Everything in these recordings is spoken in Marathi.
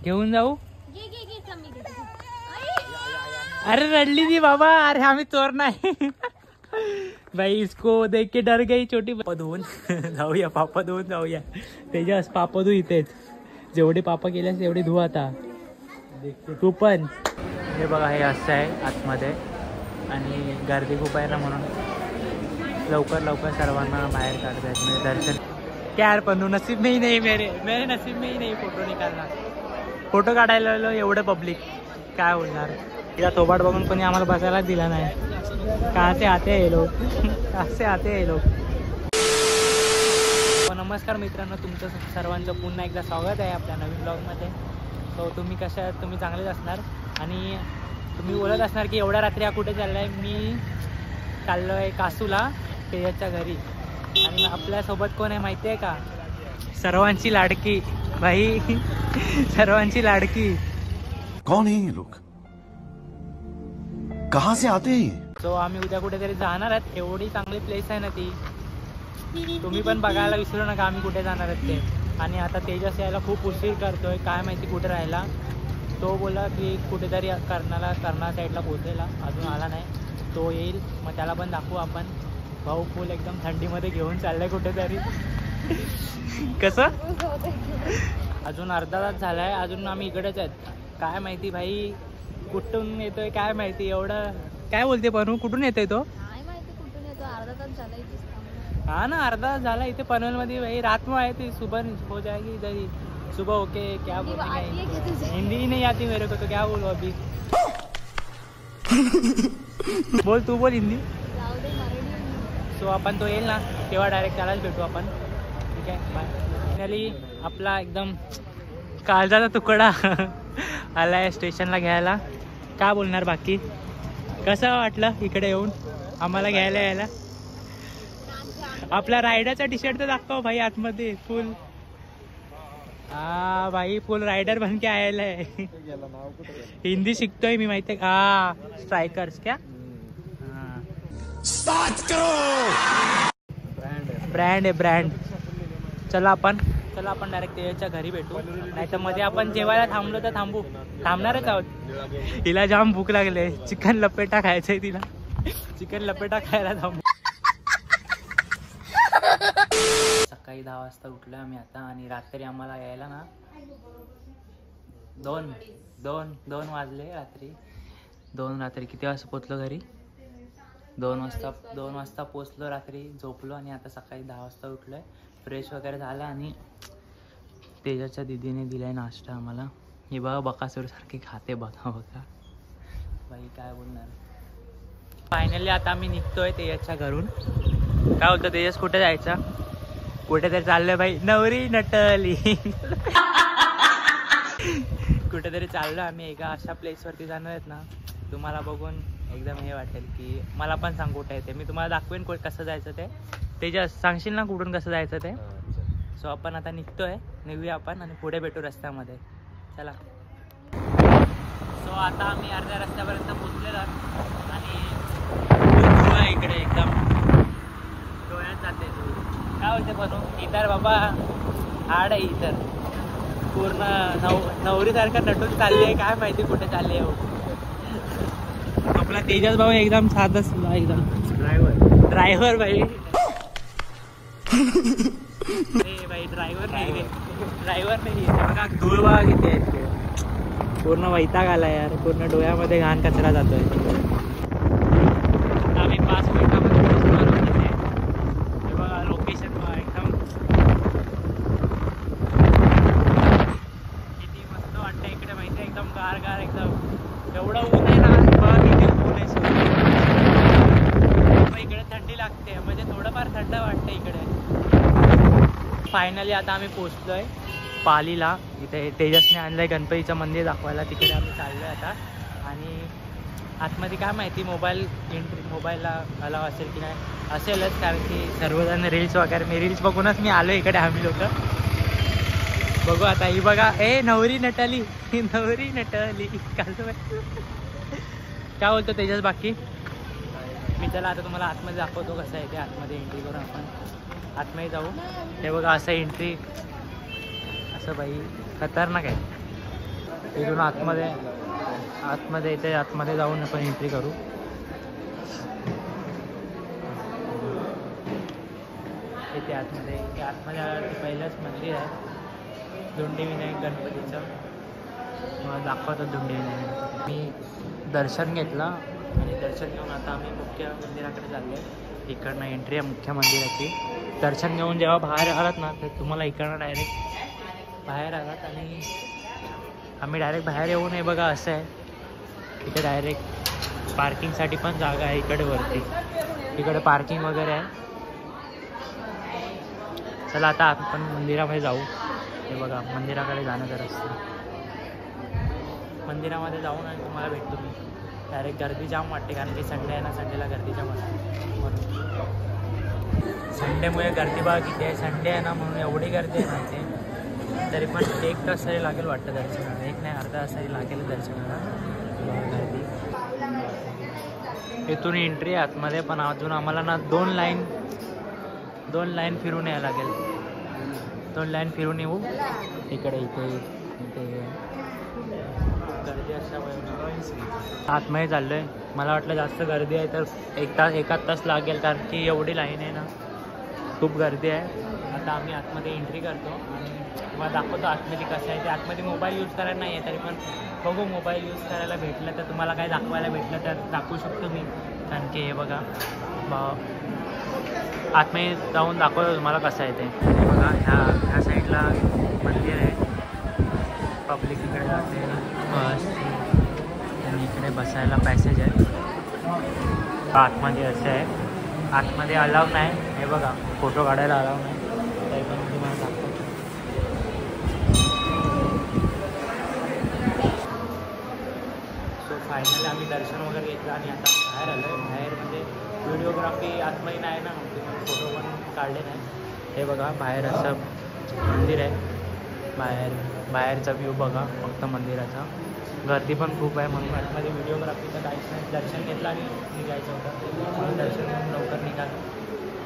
घेऊन जाऊ. अरे रडली थी बाबा. अरे आम्ही चोर नाही भाई. इसको देख के डर गई छोटी. पापा धुवून जाऊया. पापा धुवून जाऊया. तेजस पापा धु इथेच. जेवढे पापा केल्यास तेवढे धुवा आता. तू पण. हे बघा हे असं आहे आतमध्ये आणि गर्दी खूप आहे ना म्हणून लवकर लवकर सर्वांना बाहेर काढतात. म्हणजे दर्शन क्या पन्नू नसीब में ही नाही. मेरे नसीब में ही नाही फोटो निकालना. फोटो काढायला आलो एवढं पब्लिक काय होणार. तिला थोबाड बघून कोणी आम्हाला बसायला दिला नाही. कहाँ से आते हैं ये लोग. कहाँ से आते हैं ये लोग. नमस्कार मित्रांनो, तुमचं सर्वांचं पुन्हा एकदा स्वागत आहे आपल्या नवीन ब्लॉगमध्ये. सो तुम्ही कशा आहात. तुम्ही चांगलेच असणार आणि तुम्ही बोलत असणार की एवढ्या रात्री हा कुठे चालला आहे. मी चाललो आहे कासूला तेजसच्या घरी. आणि आपल्यासोबत कोण आहे माहिती आहे का. सर्वांची लाडकी भाई. सर्वांची लाडकी. कौन है ये लोग, कहाँ से आते हैं. सो आम्ही उद्या कुठेतरी जाणार आहेत. एवढी चांगली प्लेस आहे ना ती. तुम्ही पण बघायला विसरू नका आम्ही कुठे जाणार आहेत ते. आणि आता तेजस यायला खूप उशीर करतोय. काय माहिती कुठे राहिला. तो बोला की कुठेतरी कर्नाल साईडला पोहोचलेला. अजून आला नाही. तो येईल मग त्याला पण दाखवू आपण. भाऊ फुल एकदम थंडीमध्ये घेऊन चाललाय कुठेतरी. कसं अजून अर्धा तास झालाय. अजून आम्ही इकडेच आहेत. काय माहिती भाई कुठून येतोय काय माहिती. एवढं काय बोलते पनू. कुठून येतोय तो. अर्धा तास झाला. हाँ ना अर्धा तास झाला इथे पनवेलमध्ये भाई. रात में आए थे सुबह हो जाएगी इधर ही. सुबह होके क्या बोलेंगे. हिंदी ही नहीं आती मेरे को तो क्या बोलूं अभी. बोल तू बोल हिंदी. सो आपण तो येईल ना तेव्हा डायरेक्ट त्यालाच भेटू आपण. ठीक आहे बाय. फायनली आपला एकदम काळजाचा तुकडा आलाय स्टेशनला घ्यायला. काय बोलणार बाकी. कसं वाटलं इकडे येऊन आम्हाला घ्यायला यायला. आपला रायडरचा टी शर्ट तर दाखव भाई आतमध्ये. फुल हा भाई फुल रायडर बन के आयला आहे. हिंदी शिकतोय मी माहिती आहे का. स्ट्रायकर्स क्या ब्रँड आहे ब्रँड. चला आपण डायरेक्ट तेजसच्या घरी भेटू. नाही तर मध्ये आपण जेवायला थांबलो तर थांबणारच आहोत. हिला जाम भूक लागले. चिकन लपेटा खायचंय तिला. चिकन लपेटा खायला थांबू. सकाळी 10 वाजता उठलो आम्ही आता. आणि रात्री आम्हाला यायला ना दोन वाजले. रात्री किती वाजता पोचलो घरी. 2 वाजता पोचलो रात्री. झोपलो आणि आता सकाळी 10 वाजता उठलोय. फ्रेश वगैरे झालं आणि तेजाच्या दीदीने दिलाय नाश्ता आम्हाला. हे बघा बकासूर सारखी खाते. बघा बाई काय बोलणार. फायनली आता आम्ही निघतोय तेजसच्या घरून. काय होतं तेजस कुठे जायचा. कुठेतरी चाललोय भाई. नवरी नटली. कुठेतरी चाललो आम्ही. एका अशा प्लेसवरती जाणार आहेत ना तुम्हाला बघून एकदम हे वाटेल की मला पण सांग कुठे येते. मी तुम्हाला दाखवेन कसं जायचं ते. तेजस सांगशील ना कुठून कसं जायचं ते. सो आपण आता निघूया आपण आणि पुढे भेटू रस्त्यामध्ये. चला. सो आता आम्ही अर्ध्या रस्त्यापर्यंत पोचलेलो आणि इकडे एकदम डोळ्यात जाते. काय होते बनू इतर बाबा हाड आहे इतर. पूर्ण नवरीसारखं नटून चालले. काय माहिती कुठे चालले. आपला तेजस भाऊ एकदम साधाच एकदम ड्रायव्हर भाई. भाई ड्रायव्हर नाही. बघा धूळ बघा किती आहे. पूर्ण वैताग आला यार. पूर्ण डोळ्यामध्ये घाण कचरा जातोय. आम्ही 5 मिनिटामध्ये पोहोचलो तिथे. हे बघा लोकेशन बघा एकदम किती मस्त वाटतं इकडे माहिती आहे. एकदम गार एकदम. एवढं ऊन आहे ना बघा किती ऊन आहे. इकडे थंडी लागते म्हणजे थोडंफार थंड वाटतं इकडे. फायनली आता आम्ही पोचलोय पालीला. इथे तेजसने आणलंय गणपतीचं मंदिर दाखवायला. तिकडे आम्ही चाललोय आता. आणि आतमध्ये काय माहिती मोबाईलला अलाव असेल की नाही. असेलच कारण की सर्वजण रील्स वगैरे. मी रील्स बघूनच मी आलो इकडे. आम्ही लोक बघू आता. ही बघा नवरी नटली. काय बोलतो तेजस बाकी. मी चला आता तुम्हाला आतमध्ये दाखवतो कसं आहे ते. आतमध्ये एंट्री करून आपण आतमध्ये जाऊ. हे बघा असं एंट्री. असं बाई खतरनाक आहे. इथून आतमध्ये इथे आतमध्ये जाऊन आपण एंट्री करू. इथे आतमध्ये पहिलंच मंदिर आहे धोंडी विनायक गणपतीचं. मला दाखवतो धोंडी विनायक. मी दर्शन घेतलं आणि दर्शन घेऊन आता आम्ही मुख्य मंदिराकडे चाललो आहे. इकडनं एंट्री आहे मुख्य मंदिराची. दर्शन घेऊन जेव्हा बाहेर आलात ना तर तुम्हाला इकडनं डायरेक्ट बाहेर आलात आणि आम्ही डायरेक्ट बाहेर येऊ नये बघा असं आहे. इथे डायरेक्ट पार्किंगसाठी पण जागा आहे इकडे वरती. इकडे पार्किंग वगैरे आहे. चला आता आपण मंदिरामध्ये जाऊ. हे बघा मंदिराकडे जाणं गरज असतं. मंदिरामध्ये जाऊन आणि तुम्हाला भेटतो मी. डायरेक्ट गर्दी जाम वाटते कारण की संडे आहे ना. संडेला गर्दी जाम वाटते म्हणून. संडेमुळे गर्दी बघा किती आहे. संडे आहे ना म्हणून एवढी गर्दी आहे ना ते. तरी पण 1 तास तरी लागेल वाटतं दर्शनाला. 1 नाही अर्धा तास तरी लागेल दर्शनाला. गर्दी इथून एंट्री आहे आतमध्ये पण अजून आम्हाला ना 2 लाईन फिरून यायला लागेल. 2 लाईन फिरून येऊ. इकडे इथे गर्दी असल्यामुळे आतमध्ये चाललो आहे. मला वाटलं जास्त गर्दी आहे तर 1 तास लागेल कारण की एवढी लाईन आहे ना. खूप गर्दी आहे. आता आम्ही आतमध्ये एंट्री करतो आणि मला दाखवतो आतमध्ये कसं आहे ते. आतमध्ये मोबाईल यूज करायला नाही आहे तरी पण बघू मोबाईल यूज करायला भेटलं तर तुम्हाला काय दाखवायला भेटलं तर दाखवू शकतो मी. कारण की हे बघा आतमध्ये जाऊन दाखवतो तुम्हाला कसं आहे ते. हे बघा ह्या साईडला मंदिर आहे. पब्लिक इकडे जाते बस आणि इकडे बसायला पॅसेज आहे. आतमध्ये असं आहे. आतमध्ये अलाव नाही. हे बघा फोटो काढायला अलाव नाही तरी पण तुम्हाला दाखवतो. सो फायनली आम्ही दर्शन वगैरे घेतलं आणि आता बाहेर आलो आहे. बाहेर म्हणजे व्हिडिओग्राफी आतमध्ये नाही ना म्हणते फोटो पण काढले नाही. हे बघा बाहेर असं मंदिर आहे. बाहेरचा व्ह्यू बघा फक्त मंदिराचा. गर्दी पण खूप आहे म्हणून आतमध्ये व्हिडिओग्राफीचं काहीच नाही. दर्शन घेतलं आणि निघायचं होतं म्हणून दर्शन घेऊन लवकर निघालं.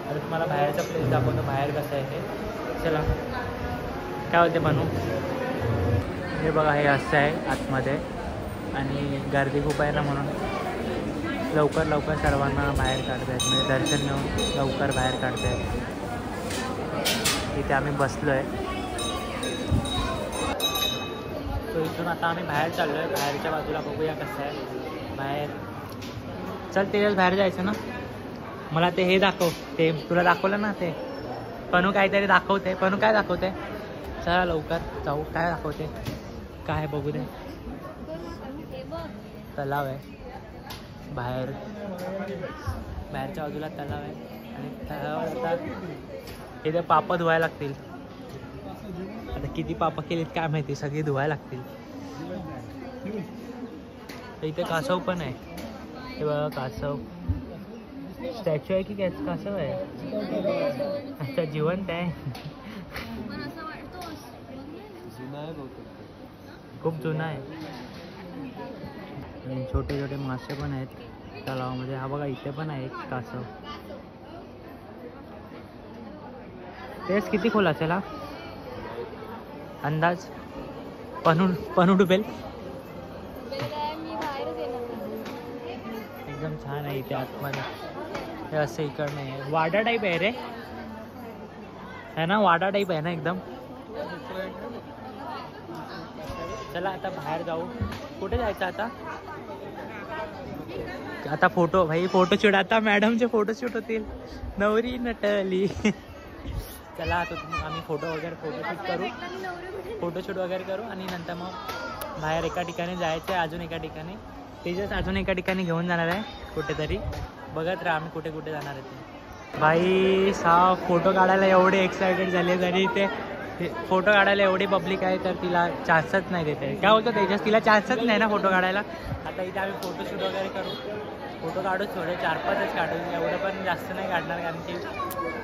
आता तुम्हाला बाहेरचा प्लेस दाखवतो बाहेर कसं आहे ते. चला काय होते बनू. हे बघा हे असं आहे आतमध्ये आणि गर्दी खूप आहे ना म्हणून लवकर सर्वांना बाहेर काढत आहेत. म्हणजे दर्शन घेऊन लवकर बाहेर काढत आहेत. इथे आम्ही बसलो आहे. तो इथून आता आम्ही बाहेर चाललो आहे. बाहेरच्या बाजूला बघूया कसं आहे बाहेर. चल त्याच्याच बाहेर जायचं ना. मला ते हे दाखव. ते तुला दाखवलं ना ते पनू काहीतरी दाखवते. पनू काय दाखवते. चला लवकर जाऊ. काय दाखवते काय बघू दे. तलाव आहे बाहेरच्या बाजूला तलाव आहे आणि तलावावर आता इथे पापं धुवायला लागतील. आता किती पापं केलीत काय माहिती. सगळी धुवायला लागतील. इथे कासव पण आहे. हे बघा कासव स्टॅच्यू आहे की काय कासव आहे. अच्छा जिवंत आहे. खूप जुना आहे. छोटे छोटे मासे पण आहेत तलावामध्ये. हा बघा इथे पण आहे एक कासव. तेच किती खोल असेल हा अंदाज. पनू डुबेल. एकदम छान आहे इथे आतमध्ये. हे असं इकडं नाही आहे. वाडा टाईप आहे रे है ना. वाडा टाईप आहे ना एकदम. चला आता बाहेर जाऊ. कुठे जायचं आता फोटो भाई फोटोशूट. आता मॅडमचे फोटोशूट होतील. नवरी नटली. चला आता आम्ही फोटोशूट वगैरे करू आणि नंतर मग बाहेर एका ठिकाणी जायचं आहे. अजून एका ठिकाणी तेजस अजून एका ठिकाणी घेऊन जाणार आहे कुठेतरी. बघत राहा आम्ही कुठे कुठे जाणार आहे ते. भाई फोटो काढायला एवढे एक्सायटेड झाले तरी ते फोटो काढायला एवढी पब्लिक आहे तर तिला चान्सच नाही देते. काय बोलतो तेजस. तिला चान्सच नाही ना फोटो काढायला. आता इथे आम्ही फोटोशूट वगैरे करू. फोटो काढू थोडे 4-5च काढू. एवढं पण जास्त नाही काढणार कारण की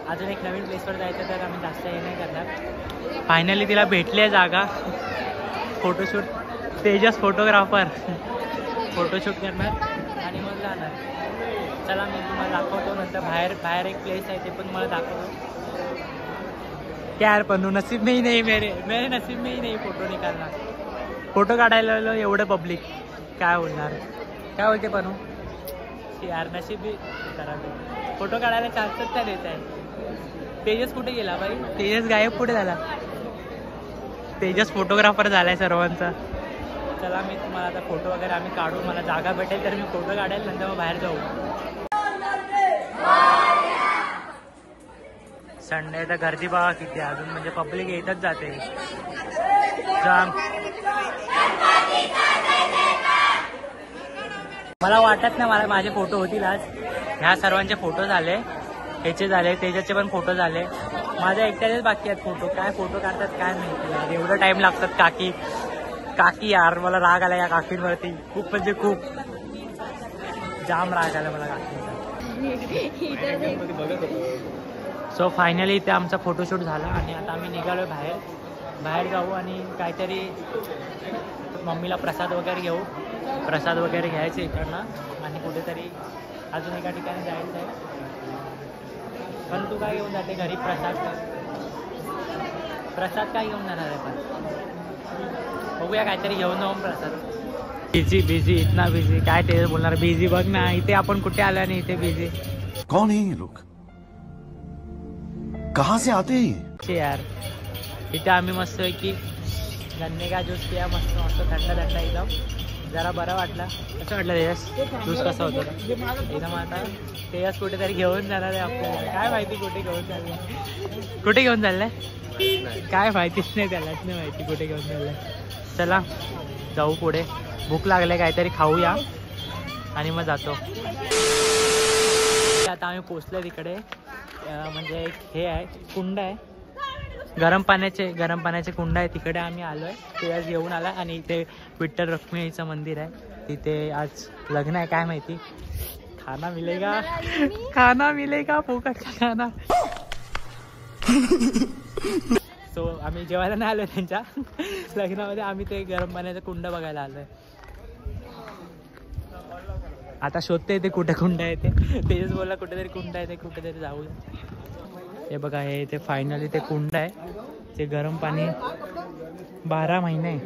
अजून एक नवीन प्लेसवर जायचं तर आम्ही जास्त हे नाही करणार. फायनली तिला भेटली आहे जागा. फोटोशूट तेजस फोटोग्राफर फोटोशूट करणार आणि मग जाणार. चला मी तुम्हाला दाखवतो नंतर. बाहेर एक प्लेस आहे ते पण मला दाखवतो. क्या यार पन्नू नसीब में ही नहीं मेरे नसीब में ही नहीं फोटो निकालना. फोटो काढायला आलो एवढं पब्लिक, काय होणार? काय बोलते पनू? यार नशीब करा, फोटो काढायला चान्सच त्या देत आहे. तेजस कुठे गेला बाई? तेजस गायब कुठे झाला? तेजस फोटोग्राफर झालाय सर्वांचा. चला मी तुम्हाला आता फोटो वगैरे आम्ही काढू, मला जागा भेटेल तर मी फोटो काढेल, नंतर मग बाहेर जाऊ. संडे तर गर्दी बघा किती, अजून म्हणजे पब्लिक येतच जाते जाम. मला वाटत नाही मला माझे फोटो होतील आज. ह्या सर्वांचे फोटो झाले, ह्याचे झाले, तेजाचे पण फोटो झाले, माझ्या एकट्याचेच बाकी आहेत फोटो. काय फोटो काढतात काय माहिती यार, एवढं टाइम लागतात. काकी यार मला राग आला या काकींवरती, खूप म्हणजे खूप जाम राग आला मला काकींचा. सो फायनली इथे आमचा फोटोशूट झाला आणि आता आम्ही निघालोय बाहेर जाऊ आणि काहीतरी मम्मीला प्रसाद वगैरे घेऊ. प्रसाद वगैरे घ्यायचे इकडनं आणि कुठेतरी अजून एका ठिकाणी जायचं आहे. पण तू काय घेऊन जाते घरी? प्रसाद काय घेऊन जाणार आहे? पण बघूया काहीतरी घेऊन जाऊन प्रसाद. बिझी इतना बिझी, काय ते बोलणार बिझी? बघ ना इथे आपण कुठे आलो नाही, इथे बिझी. कौन है ये लोग, कहाँ से आते हैं यार? इथे आम्ही मस्त आहे की गन्ने का ज्यूस पिया, मस्त मस्त थंड एकदम, जरा बरं वाटलं. कसं वाटलं तेजस? ज्यूस कसं होतं एकदम? आता तेजस कुठेतरी घेऊन जाणार आहे आपल्याला, काय माहिती कुठे घेऊन चाललंय काय माहितीच नाही, त्यालाच नाही माहिती कुठे घेऊन चाललंय. चला जाऊ पुढे, भूक लागले, काहीतरी खाऊया आणि मग जातो. आता आम्ही पोचलो तिकडे, म्हणजे एक हे आहे कुंड आहे, गरम पाण्याचे कुंड आहे, तिकडे आम्ही आलोय. ते आज येऊन आला आणि इथे विठ्ठल रुक्मिणीचं मंदिर आहे, तिथे आज लग्न आहे. काय माहिती खाना मिलेगा फुकट का खाना. सो आम्ही जेवायला नाही आलोय त्यांच्या लग्नामध्ये, आम्ही ते गरम पाण्याचं कुंड बघायला आलोय. आता शोधते ते कुठे कुंड आहे ते. तेच बोलला कुठेतरी कुंड आहे, ते कुठेतरी जाऊया. हे बघा हे ते फायनली ते कुंड आहे, ते गरम पाणी 12 महिने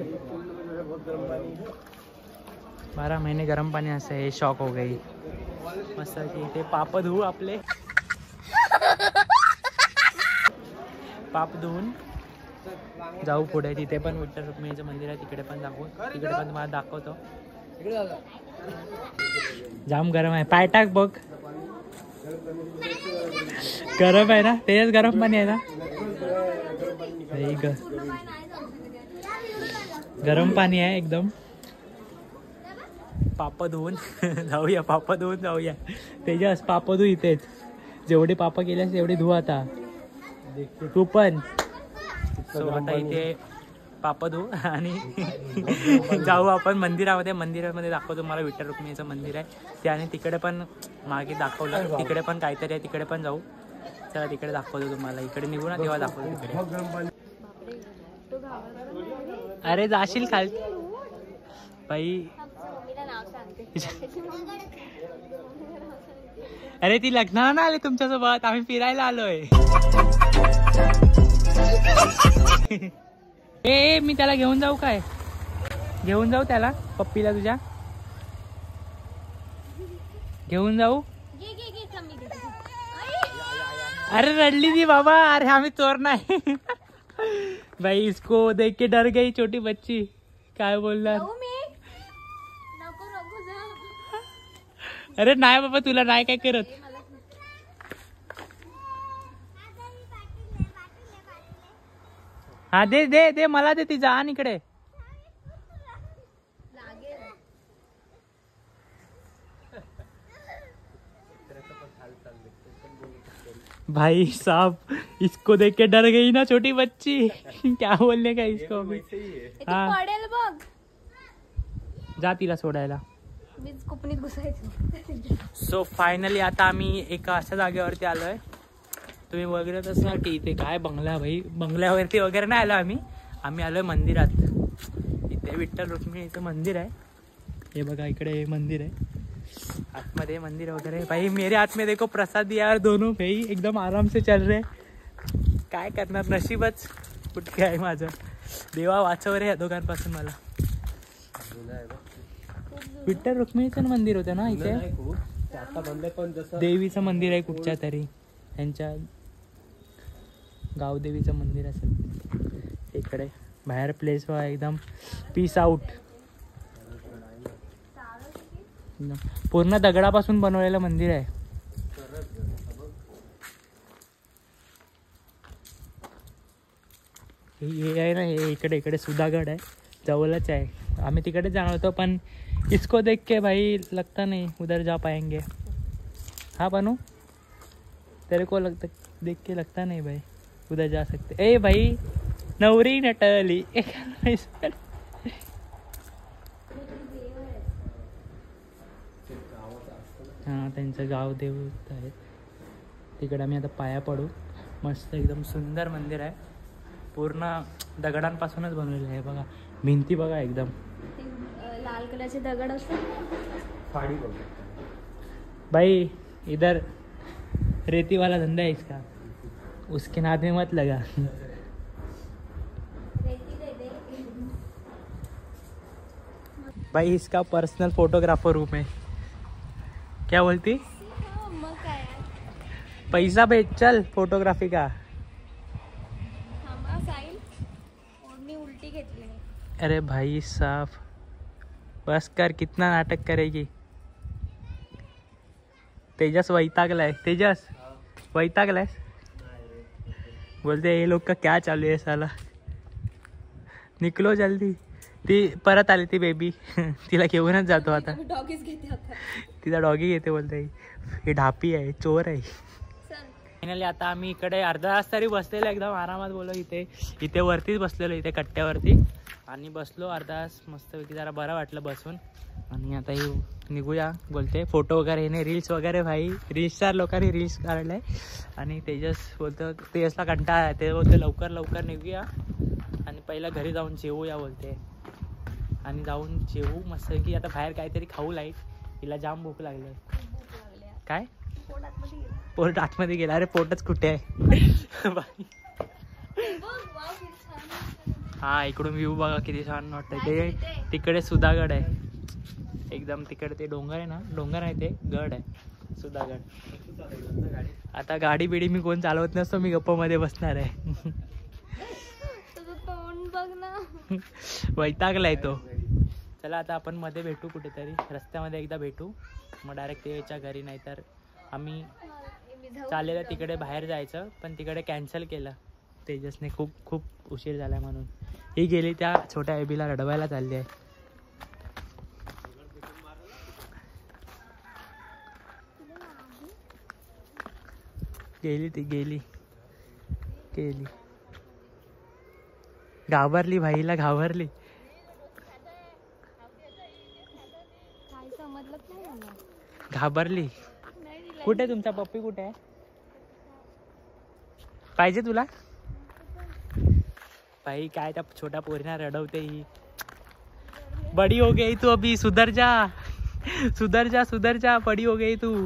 गरम पाणी असं आहे. शॉक हो गई मस्त की ते पाप धुवू आपले, पाप धुवून जाऊ पुढे. तिथे पण विठ्ठल रुक्मिणीचं मंदिर आहे, तिकडे पण जाऊ, तिकडे पण तुम्हाला दाखवतो. जाम गरम आहे, पाय टाक बघ. गरम आहे ना तेच, गरम पाणी आहे ना, गरम पाणी आहे एकदम. पाप धुवून जाऊया तेजस, पाप धु इथेच, जेवढे पाप केल्यास तेवढे धु आता तू पण. आता इथे पाप धु आणि जाऊ आपण मंदिरामध्ये दाखवतो मला विठ्ठल रुक्मिणीचं मंदिर आहे ते, आणि तिकडे पण मागे दाखवलं, तिकडे पण काहीतरी आहे, तिकडे पण जाऊ. चला तिकडे दाखवतो तुम्हाला, इकडे निघू ना तेव्हा दाखवतो तिकडे. अरे जाशील खाली बाई. अरे ती लग्नाला ना आले तुमच्यासोबत, आम्ही फिरायला आलोय. ए मी त्याला घेऊन जाऊ काय? घेऊन जाऊ त्याला, पप्पीला तुझ्या घेऊन जाऊ? अरे रडली ती बाबा, अरे आम्ही चोर नाही भाई. इसको देख के डर गई छोटी बच्ची, काय बोलणार? अरे नाही बाबा, तुला नाही काय करत. हा दे दे दे मला दे, ती जा आणि इकडे. भाई साहब इसको देख के डर गई ना छोटी बच्ची क्या बोलने का इसको. हाँ जा तिला सोडायला. सो फायनली आता आम्ही एका अशा जागेवरती आलोय, तुम्ही वगैरे तसं की इथे काय बंगला भाई, बंगल्यावरती वगैरे नाही आलो आम्ही आलोय मंदिरात. इथे विठ्ठल रुक्मिणीचं मंदिर आहे, हे बघा इकडे मंदिर आहे, आतमध्ये मंदिर वगैरे. भाई मेरे हाथ में देखो प्रसाद दिया यार, दोनों भाई एकदम आराम से चल रहे. काय करणार, नशीबच कुठे आहे माझं. देवा वाचव रे या दोघांपासून मला. विठ्ठल रुक्मिणीचं मंदिर होतं ना इथे. देवीचं मंदिर आहे कुठच्या तरी, त्यांच्या गावदेवीचं मंदिर असेल इकडे. बाहेर प्लेस वा एकदम पीस आउट. पूर्ण दगडापासून बनवलेलं मंदिर आहे. हे आहे ना, हे इकडे सुधागड आहे, जवळच आहे. आम्ही तिकडे जाणार होतो पण इसको देख के भाई लगता नहीं उधर जा पाएंगे. हाँ बनू, तेरे को लगता देख के लगता नहीं भाई उधर जा सकते. ए भाई नवरी नटली. हां त्यांचं गाव देवत आहे तिकडे. आम्ही आता पाया पडू. मस्त एकदम सुंदर मंदिर आहे. पूर्ण दगडांपासूनच बनवलेलं आहे. बघा भिंती बघा एकदम लाल कलरचे दगड असतात. भाई इधर रेती वाला धंधा है इसका, उसके नाद में मत लगा. भाई इसका पर्सनल फोटोग्राफर रूम है. क्या बोलती? मग काय पैसा भेज चल फोटोग्राफी का. साईल ओढणी उलटी घेतली नाही. अरे भाई साहब बस कर, कितना नाटक करेगी. तेजस वैतागलाय. तेजस वैतागलाय. बोलते ये लोग का क्या चालू आहे साला. निकलो जल्दी. ती परत आली ती बेबी. तिला घेऊनच जातो आता. डॉगीज घेते आता. तिचा डॉगी घेते. बोलते ही ढापी आहे, चोर आहे. फायनली आता आम्ही इकडे अर्धा तास तरी बसलेलो एकदम आरामात. बोलो इथे वरतीच बसलेलो, इथे कट्ट्यावरती. आणि बसलो अर्धा तास मस्तपैकी. जरा बरं वाटलं बसून. आणि आता ही निघूया. बोलते फोटो वगैरे येणे, रील्स वगैरे. भाई रील्सच्या लोकांनी रील्स काढले. आणि तेजस बोलतं, तेजसला कंटाळा आहे. ते बोलते लवकर निघूया आणि पहिला घरी जाऊन जेवूया बोलते. आणि जाऊन जेवू मस्त की. आता बाहेर काहीतरी खाऊ लाईट. हिला जाम भूक लागली. काय पोट आतमध्ये गेला. अरे पोटच कुठे आहे. बाई हा इकडून व्ह्यू बघा किती छान वाटतं. ते तिकडे सुधागड आहे एकदम. तिकडे ते डोंगर आहे ना, डोंगर आहे ते गड आहे सुधागड. आता गाडी बिडी मी कोण चालवत नसतो, मी गप्पामध्ये बसणार आहे. वैतागलाय तो. चला आता आपण मध्ये भेटू कुठेतरी, रस्त्यामध्ये एकदा भेटू. मग डायरेक्ट तेच्या घरी. नाही तर आम्ही चाललेलं तिकडे बाहेर जायचं पण तिकडे कॅन्सल केलं तेजसने. खूप उशीर झाला म्हणून. ही गेली त्या छोट्या बेबीला रडवायला चालली आहे. गेली घाबरली. भाईला घाबरली. घाबरली. कुठे तुमचा पप्पी कुठे आहे? पाहिजे तुला? भाई काय त्या छोट्या पोरीना रडवते ही. बड़ी हो गई तू अभी, सुधर जा. बड़ी हो गई तू.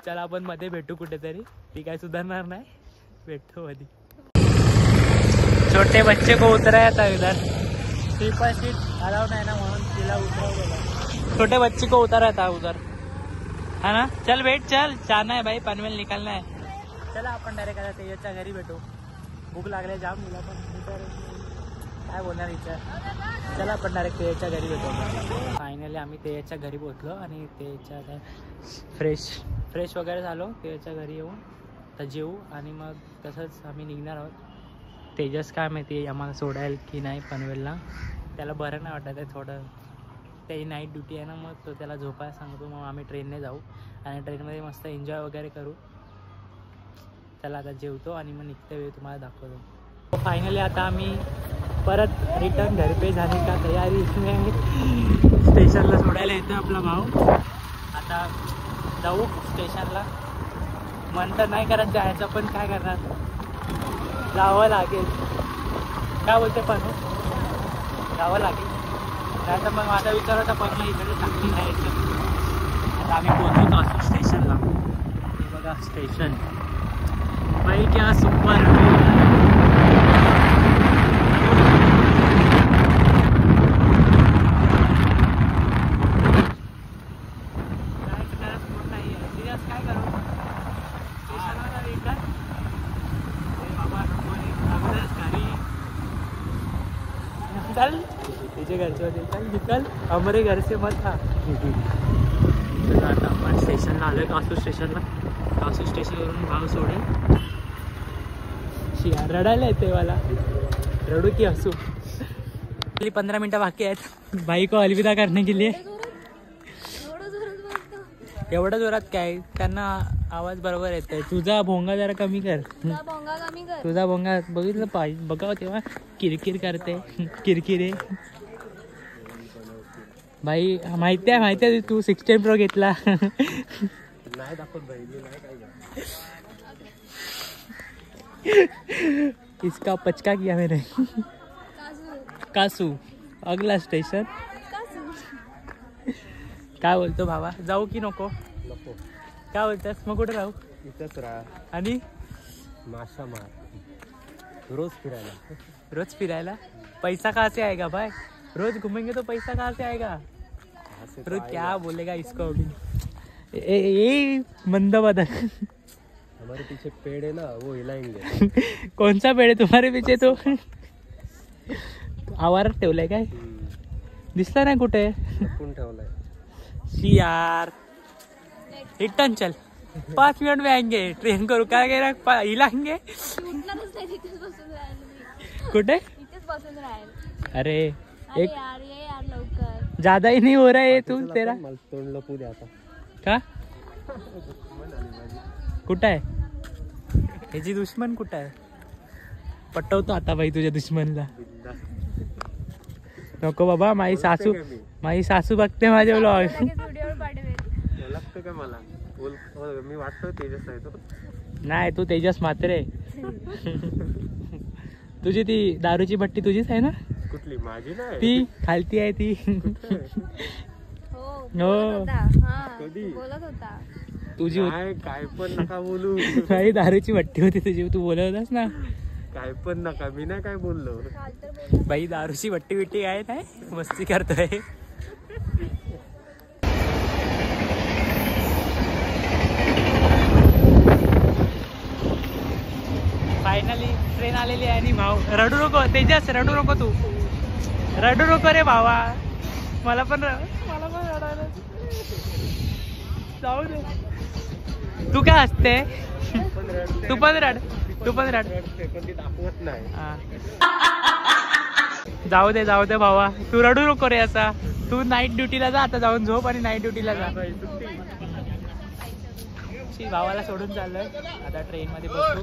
चला आपण मध्ये भेटू कुठेतरी. ती काय सुधारणार नाही. भेटतो मध्ये. छोटे बच्चे को उतराया था इधर. स्लीपर सीट अलाउ नाही ना म्हणून तिला उतरवलं. छोटे बच्चे को उतरा था उधर है ना. चल बैठ चल. जाना है भाई, पनवेल निकलना है. चला आपण डायरेक्ट आता तेजसच्या घरी भेटू. भूक लागले जाम मुला पण काय बोलणार इच्छा. चला आपण डायरेक्ट तेजसच्या घरी भेटू. फायनली आम्ही तेजसच्या घरी पोहोचलो आणि तेजच्या फ्रेश वगैरे झालो. तेजसच्या घरी येऊन तर जेवू आणि मग तसंच आम्ही निघणार आहोत. तेजस काय माहिती आम्हाला सोडायला की नाही पनवेलला. त्याला बरं नाही वाटत आहे थोडं. त्याची नाईट ड्युटी आहे ना, मग तो त्याला झोपायला सांगतो. मग आम्ही ट्रेनने जाऊ आणि ट्रेनमध्ये मस्त एन्जॉय वगैरे करू. चला आता जेवतो आणि मग निघते वेळी तुम्हाला दाखवतो. फायनली आता आम्ही परत रिटर्न घर पे जाने का तयारी इसमें. स्टेशनला सोडायला येतो आपला भाऊ. आता जाऊ स्टेशनला. मन तर नाही करत जायचं पण काय करणार, जावं लागेल. काय बोलते पण जावं लागेल. नाही तर मग माझा विचार होता पण इकडे चांगली नाही. आता आम्ही पोहोचतो असतो स्टेशनला. हे बघा स्टेशन. भाई क्या सुपर. चल तुझे घरचे होते चल निकल हमारे घर से मत था. आता आपण स्टेशनला आलोय कासू स्टेशनला. कासू स्टेशनवरून भाव सोडेल. शिया रडायला येते मला. रडू की हसू. 15 मिनटं बाकी आहेत भाई को अलविदा करने के लिए. एवढं जोरात काय त्यांना आवाज बरोबर येतोय. तुझा भोंगा जरा कमी कर. तुझा भोंगा बघितलं पाहिजे बघावं तेव्हा किरकिर करते किरकिरे. भाई माहिती आहे तू 16 Pro घेतला. नाही दाखवत भाई मी नाही काय. इसका पचका किया मैंने. कासू अगला स्टेशन. काय बोलतो भावा जाऊ की नको. नको काय बोलतोस मग कुठे राहू. इथंच राहा. आणि माशा मार रोज फिरायला. रोज फिरायला पैसा कहाँ से आएगा भाई. रोज घूमेंगे तो पैसा कहाँ से आएगा. रोज क्या बोलेगा इसको अभी. ये मंद बदक. हमारे पीछे पेड़ है ना वो हिलाएंगे. कौन सा पेड़ है तुम्हारे पीछे. तो आवारात ठेवलाय काय दिसला नाही कुठे. कोण ठेवलाय. शी यार रिटर्न चल 5 मिनट में आएंगे. ट्रेन को रुका के हिलाएंगे कुठे. अरे एक ज्यादा ही नहीं हो रहा है तू तेरा. तोंड लपू दे आता. का कुठं आहे ह्याची दुश्मन कुठं आहे. पटवतो आता भाई तुझ्या दुश्मनला. नको बाबा माझी सासू बघते माझे व्लॉग. लागतं का मला मी वाटतो तेजस आहे तो. नाही तू तेजस मात्रे. तुझी ती दारूची भट्टी तुझीच आहे ना. कुठली माझी नाही ती खालती आहे ती. हो कधी तुझी काय पण नका बोलू. नाही दारूची भट्टी होती तुझी. तू बोलत होतास ना. काय पण नका मी नाही काय बोललो. बाई दारूची भट्टी बिट्टी काय नाही मस्ती करतोय. फायनली ट्रेन आलेली आहे. आणि भाऊ रडू नको तेजस रडू नको तू. रडू नको रे भावा. मला पण रडायला जाऊ दे. तू काय हसते. तू पण रड. दाखवत नाही. जाऊ दे भावा तू रडू नको रे. असा तू नाईट ड्युटीला जा आता. जाऊन झोप आणि नाईट ड्युटीला जा. भावाला सोडून चाललोय आता ट्रेन मध्ये बसू.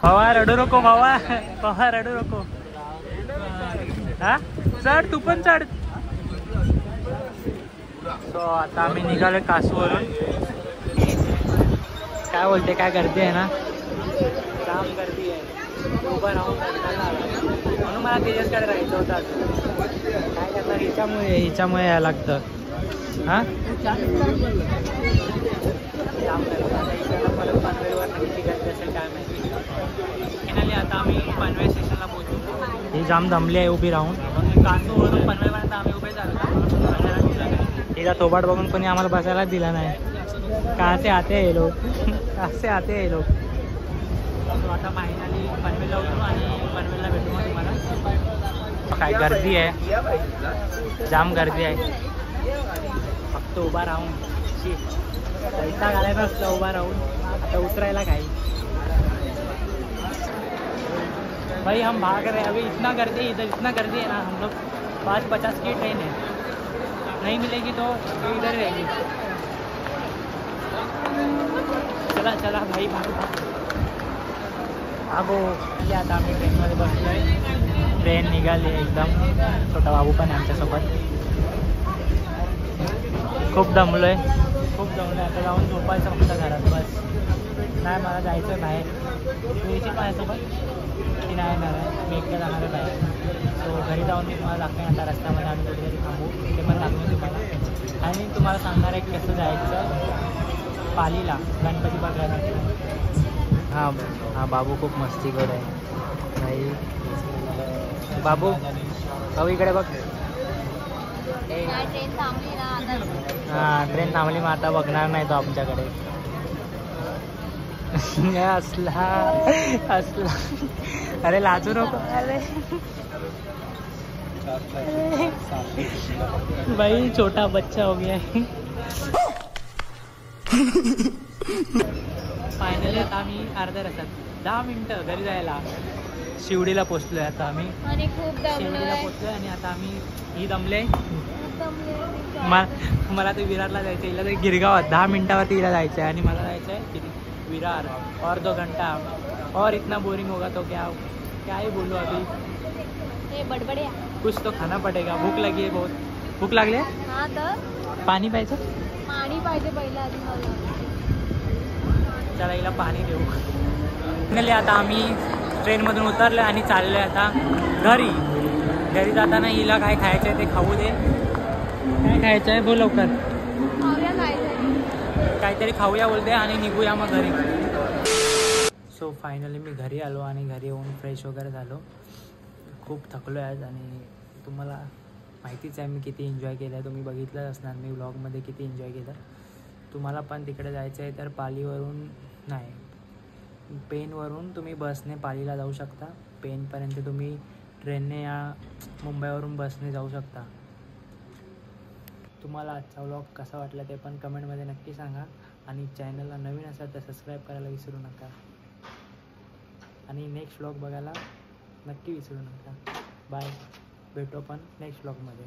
भावा रडू नको भावा रडू नको. हा चढ तू पण चढ. सो आता आम्ही निघालोय कासूवरून. काय बोलते काय गर्दी आहे ना. जाम गर्दी आहे. उभं राहून म्हणून मला तेजसकडे राहायचं होतं. काय करणार हिच्यामुळे यायला लागतं. हा जाम परत पनवेलवर किती गर्दी असेल काय माहिती. फायनली आता आम्ही पनवेल स्टेशनला पोहोचलो. ही जाम दमली आहे उभी राहून. कासूवरून पनवेलपर्यंत आम्ही उभे झालो. तिला थोबाड बघून कोणी आम्हाला बसायला दिला नाही. कहाँ से आते हैं लोग. आता फायनली पनवेलला उतरू आणि पनवेलला भेटू मग तुम्हाला. काय गर्दी आहे जाम गर्दी आहे. फक्त उभा राहून पैसा घालायला नसलं उभा राहून. आता उतरायला काय भाई हम भाग रहे हैं अभी. इतना गर्दी है ना. हम लोग 5:50 की ट्रेन है. नहीं मिलेगी तो इधर रहेगी. चला भाई भागो. आता आम्ही ट्रेनमध्ये बसलो आहे. ट्रेन निघाली एकदम. छोटा बाबू पण आहे आमच्यासोबत. खूप दमलो आहे. आता जाऊन झोपायचं फक्त घरात बस. नाही मला जायचं आहे बाहेर. तू येशील माझ्यासोबत की नाही येणार आहे. मी एकटं जाणार आहे बाहेर. सो घरी जाऊन मी तुम्हाला दाखवेन. आता रस्त्यामध्ये आम्ही कुठेतरी थांबू ते पण दाखवेन तुम्हाला. आणि तुम्हाला सांगणार आहे कसं जायचं पालीला गणपती बघायला. हां बाबू खूप मस्तीखोर आहे भाई. बाबू इकडे बघ. ट्रेन थांबली मग आता बघणार नाही तो आमच्याकडे. असला अरे लाजू नको. अरे भाई छोटा बच्चा हो गया है. फायनली आता आम्ही अर्ध्या तासात 10 मिनिटं घरी जायला शिवडीला पोचलोय. आता आम्ही आणि खूप शिवडीला दमलोय. पोचलोय आणि आता आम्ही ही दमले. खूप दमलोय. मला ते विरारला जायचं आहे. हिला ते गिरगावात 10 मिनिटावरती हिला जायचं आहे आणि मला जायचं आहे किती विरार और 2 घंटा और इतना बोरिंग होगा तो क्या ही बोलूँ अभी. हे बडबड्या. कुछ तो खाना पड़ेगा. भूक लगी है बहुत. भूक लागली आहे. हा तर पाणी प्यायचं. पाणी पाहिजे पहिलं आधी मला. चला हिला पाणी देऊ. फायनली आता आम्ही ट्रेनमधून उतरलो आणि चाललो आहे आता घरी. घरी जाताना हिला काय खायचं आहे ते खाऊ दे. काय खायचं आहे बोल लवकर. खाऊया जायचं. काहीतरी खाऊया बोलते आणि निघूया मग घरी. सो फायनली मी घरी आलो आणि घरी येऊन फ्रेश वगैरे झालो. खूप थकलो आहे आणि तुम्हाला माहितीच आहे मी किती एन्जॉय केलं आहे. तुम्ही बघितलं असणार मी व्लॉगमध्ये किती एन्जॉय केलं. तुम्हाला पण तिकडे जायचं आहे तर पालीवरून नाही पेनवरून तुम्ही बसने पालीला जाऊ शकता. पेनपर्यंत तुम्ही ट्रेनने या मुंबईवरून बसने जाऊ शकता. तुम्हाला आजचा व्लॉग कसा वाटला ते पण कमेंटमध्ये नक्की सांगा. आणि चॅनलला नवीन असाल तर सबस्क्राईब करायला विसरू नका. आणि नेक्स्ट व्लॉग बघायला नक्की विसरू नका. बाय. भेटू पण नेक्स्ट व्लॉगमध्ये.